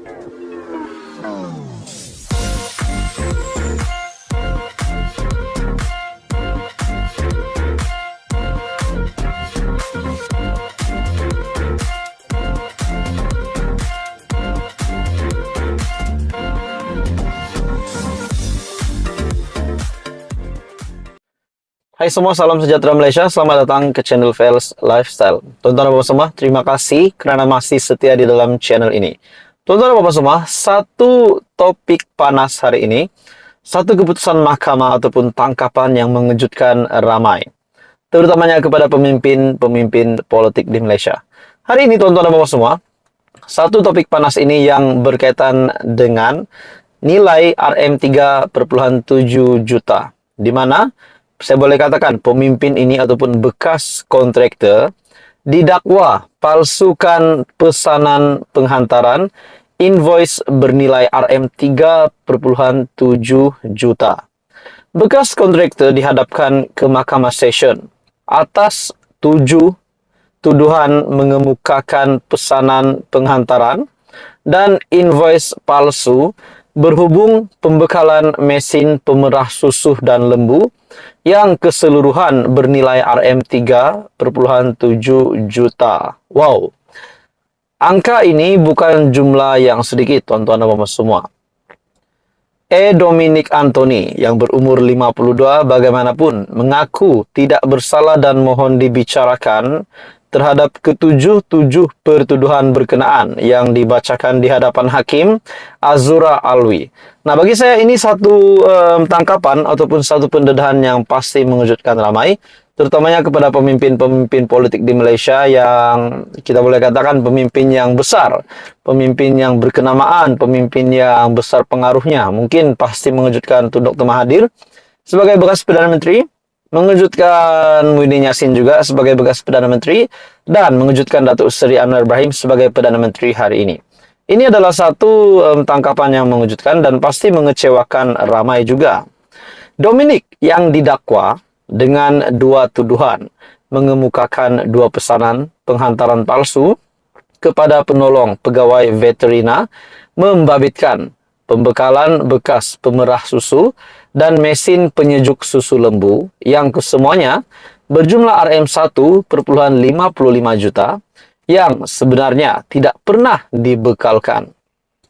Hai semua, salam sejahtera Malaysia. Selamat datang ke channel Vels Lifestyle. Tuan-tuan dan bapak semua, terima kasih kerana masih setia di dalam channel ini. Tuan-tuan dan bapak semua, satu topik panas hari ini, satu keputusan mahkamah ataupun tangkapan yang mengejutkan ramai, terutamanya kepada pemimpin-pemimpin politik di Malaysia. Hari ini tuan-tuan dan bapak semua, satu topik panas ini yang berkaitan dengan nilai RM3,7 juta, di mana saya boleh katakan pemimpin ini ataupun bekas kontraktor didakwa palsukan pesanan penghantaran invoice bernilai RM3,7 juta. Bekas kontraktor dihadapkan ke Mahkamah Session atas 7 tuduhan mengemukakan pesanan penghantaran dan invoice palsu berhubung pembekalan mesin pemerah susu dan lembu yang keseluruhan bernilai RM3,7 juta. Wow. Angka ini bukan jumlah yang sedikit, tuan-tuan dan puan semua. Dominic Anthony yang berumur 52 bagaimanapun mengaku tidak bersalah dan mohon dibicarakan terhadap ketujuh pertuduhan berkenaan yang dibacakan di hadapan Hakim Azura Alwi. Nah, bagi saya ini satu tangkapan ataupun satu pendedahan yang pasti mengejutkan ramai, terutamanya kepada pemimpin-pemimpin politik di Malaysia yang kita boleh katakan pemimpin yang besar, pemimpin yang berkenamaan, pemimpin yang besar pengaruhnya. Mungkin pasti mengejutkan Tun Dr. Mahathir sebagai bekas Perdana Menteri, mengejutkan Muhyiddin Yassin juga sebagai bekas Perdana Menteri, dan mengejutkan Datuk Seri Anwar Ibrahim sebagai Perdana Menteri hari ini. Ini adalah satu tangkapan yang mengejutkan dan pasti mengecewakan ramai juga. Dominic yang didakwa dengan 2 tuduhan mengemukakan 2 pesanan penghantaran palsu kepada penolong pegawai veterina, membabitkan pembekalan bekas pemerah susu dan mesin penyejuk susu lembu yang kesemuanya berjumlah RM1,55 juta yang sebenarnya tidak pernah dibekalkan.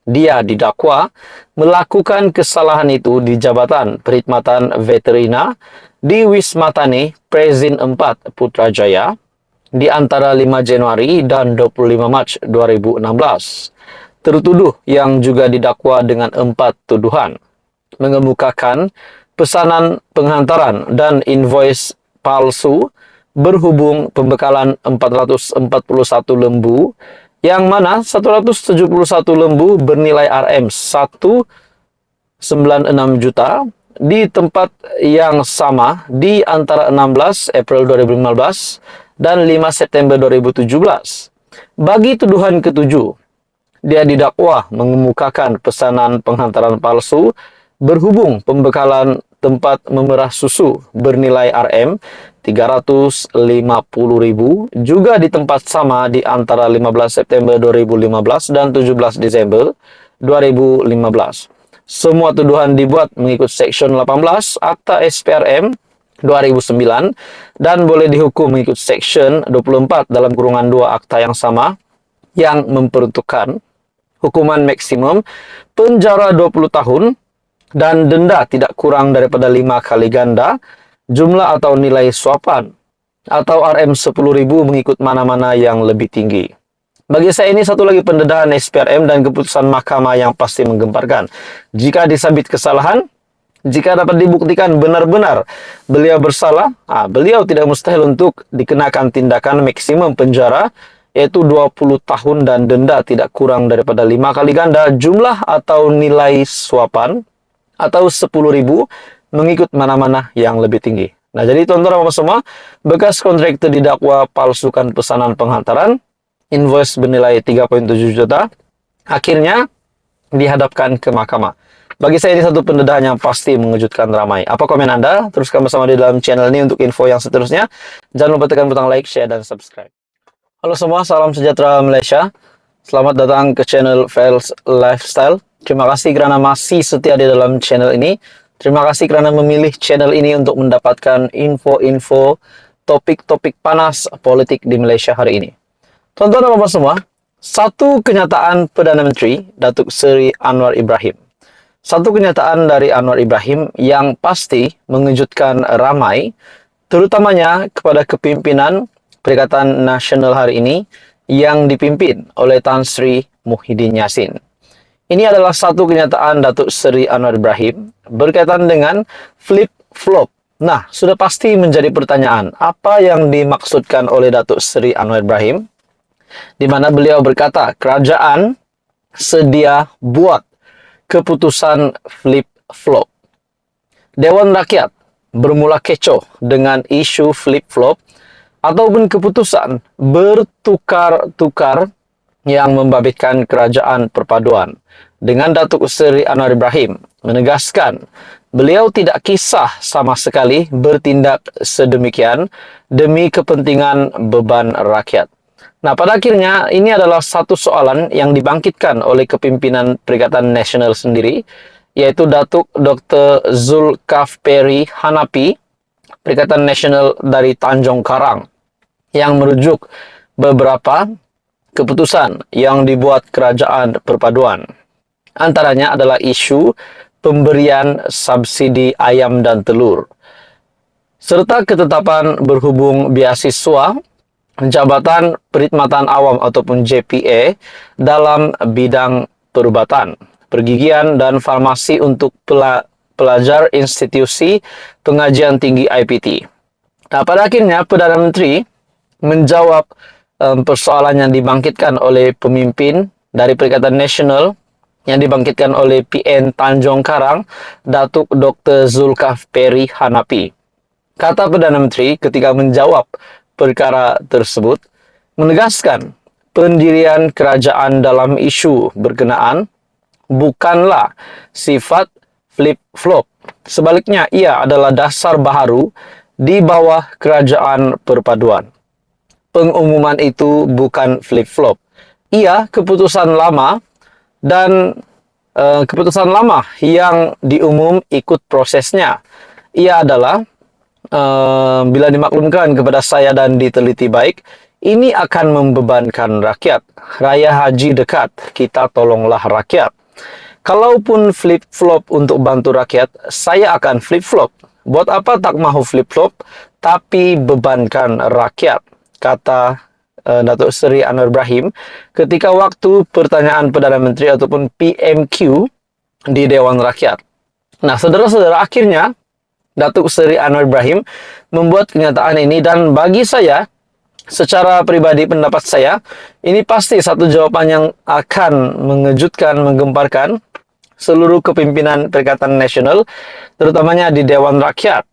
Dia didakwa melakukan kesalahan itu di Jabatan Perkhidmatan Veterina di Wisma Tani, Prezin 4 Putrajaya di antara 5 Januari dan 25 Mac 2016. Tertuduh yang juga didakwa dengan 4 tuduhan mengemukakan pesanan penghantaran dan invoice palsu berhubung pembekalan 441 lembu yang mana 171 lembu bernilai RM196 juta di tempat yang sama di antara 16 April 2015 dan 5 September 2017. Bagi tuduhan ketujuh, dia didakwa mengemukakan pesanan penghantaran palsu berhubung pembekalan tempat memerah susu bernilai RM350.000 juga di tempat sama di antara 15 September 2015 dan 17 Desember 2015. Semua tuduhan dibuat mengikut Seksyen 18 Akta SPRM 2009 dan boleh dihukum mengikut Seksyen 24 dalam kurungan 2 Akta yang sama yang memperuntukkan hukuman maksimum penjara 20 tahun dan denda tidak kurang daripada 5 kali ganda jumlah atau nilai suapan atau RM10.000 mengikut mana-mana yang lebih tinggi. Bagi saya ini satu lagi pendedahan SPRM dan keputusan mahkamah yang pasti menggemparkan. Jika disabit kesalahan, jika dapat dibuktikan benar-benar beliau bersalah, beliau tidak mustahil untuk dikenakan tindakan maksimum penjara yaitu 20 tahun dan denda tidak kurang daripada 5 kali ganda jumlah atau nilai suapan atau 10.000 mengikut mana-mana yang lebih tinggi. Nah, jadi tuan-tuan dan semua, bekas kontraktor didakwa palsukan pesanan penghantaran, invoice bernilai 3,7 juta, akhirnya dihadapkan ke mahkamah. Bagi saya ini satu pendedahan yang pasti mengejutkan ramai. Apa komen Anda? Teruskan bersama di dalam channel ini untuk info yang seterusnya. Jangan lupa tekan butang like, share, dan subscribe. Halo semua, salam sejahtera Malaysia. Selamat datang ke channel Fails Lifestyle. Terima kasih karena masih setia di dalam channel ini. Terima kasih karena memilih channel ini untuk mendapatkan info-info topik-topik panas politik di Malaysia hari ini. Tuan-tuan dan bapak semua, satu kenyataan Perdana Menteri Datuk Seri Anwar Ibrahim. Satu kenyataan dari Anwar Ibrahim yang pasti mengejutkan ramai, terutamanya kepada kepimpinan Perikatan Nasional hari ini yang dipimpin oleh Tan Sri Muhyiddin Yassin. Ini adalah satu kenyataan Datuk Seri Anwar Ibrahim berkaitan dengan flip-flop. Nah, sudah pasti menjadi pertanyaan, apa yang dimaksudkan oleh Datuk Seri Anwar Ibrahim? Di mana beliau berkata, kerajaan sedia buat keputusan flip-flop. Dewan Rakyat bermula kecoh dengan isu flip-flop ataupun keputusan bertukar-tukar yang membabitkan kerajaan perpaduan. Dengan Datuk Seri Anwar Ibrahim menegaskan beliau tidak kisah sama sekali bertindak sedemikian demi kepentingan beban rakyat. Nah, pada akhirnya ini adalah satu soalan yang dibangkitkan oleh kepimpinan Perikatan Nasional sendiri, yaitu Datuk Dr. Zulkafli Hanapi, Perikatan Nasional dari Tanjung Karang, yang merujuk beberapa keputusan yang dibuat kerajaan perpaduan. Antaranya adalah isu pemberian subsidi ayam dan telur, serta ketetapan berhubung beasiswa Jabatan Perkhidmatan Awam ataupun JPA dalam bidang perubatan, pergigian dan farmasi untuk pelajar institusi pengajian tinggi IPT. Nah, pada akhirnya Perdana Menteri menjawab persoalan yang dibangkitkan oleh pemimpin dari Perikatan Nasional yang dibangkitkan oleh PN Tanjung Karang, Datuk Dr. Zulkafli Hanapi. Kata Perdana Menteri ketika menjawab perkara tersebut, menegaskan pendirian kerajaan dalam isu berkenaan bukanlah sifat flip-flop. Sebaliknya, ia adalah dasar baharu di bawah kerajaan perpaduan. Pengumuman itu bukan flip-flop. Ia keputusan lama dan keputusan lama yang diumum ikut prosesnya. Ia adalah bila dimaklumkan kepada saya dan diteliti baik, ini akan membebankan rakyat. Raya haji dekat, kita tolonglah rakyat. Kalaupun flip-flop untuk bantu rakyat, saya akan flip-flop. Buat apa tak mahu flip-flop, tapi bebankan rakyat, kata Datuk Seri Anwar Ibrahim ketika waktu pertanyaan Perdana Menteri ataupun PMQ di Dewan Rakyat. Nah, saudara-saudara, akhirnya Datuk Seri Anwar Ibrahim membuat kenyataan ini, dan bagi saya, secara pribadi pendapat saya, ini pasti satu jawaban yang akan mengejutkan, menggemparkan seluruh kepimpinan Perikatan Nasional, terutamanya di Dewan Rakyat.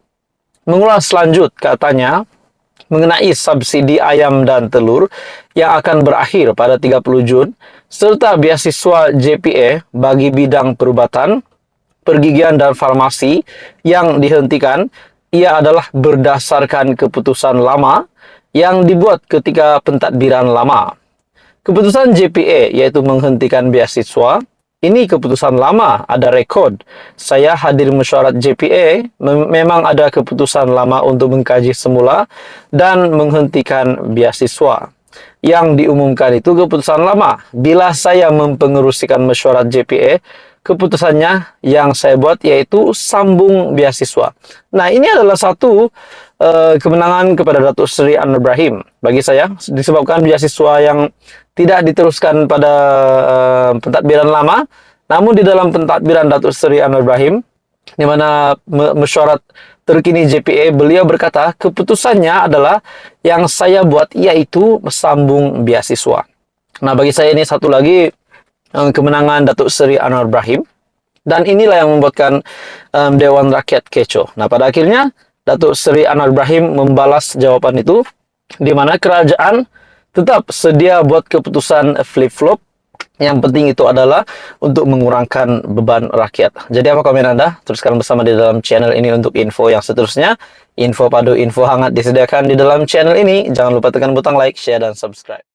Mengulas lanjut, katanya, mengenai subsidi ayam dan telur yang akan berakhir pada 30 Jun, serta beasiswa JPA bagi bidang perubatan, pergigian dan farmasi yang dihentikan, ia adalah berdasarkan keputusan lama yang dibuat ketika pentadbiran lama. Keputusan JPA, yaitu menghentikan beasiswa, ini keputusan lama, ada rekod. Saya hadir mesyuarat JPA, memang ada keputusan lama untuk mengkaji semula dan menghentikan beasiswa. Yang diumumkan itu keputusan lama. Bila saya mempengerusikan mesyuarat JPA, keputusannya yang saya buat yaitu sambung beasiswa. Nah, ini adalah satu kemenangan kepada Datuk Seri Anwar Ibrahim. Bagi saya, disebabkan beasiswa yang tidak diteruskan pada pentadbiran lama, namun di dalam pentadbiran Datuk Seri Anwar Ibrahim, di mana mesyuarat terkini JPA, beliau berkata keputusannya adalah yang saya buat, yaitu sambung beasiswa. Nah, bagi saya ini satu lagi kemenangan Datuk Seri Anwar Ibrahim, dan inilah yang membuatkan Dewan Rakyat kecoh. Nah, pada akhirnya Datuk Seri Anwar Ibrahim membalas jawaban itu, di mana kerajaan tetap sedia buat keputusan flip-flop. Yang penting itu adalah untuk mengurangkan beban rakyat. Jadi apa komen Anda? Teruskan bersama di dalam channel ini untuk info yang seterusnya. Info padu, info hangat disediakan di dalam channel ini. Jangan lupa tekan butang like, share, dan subscribe.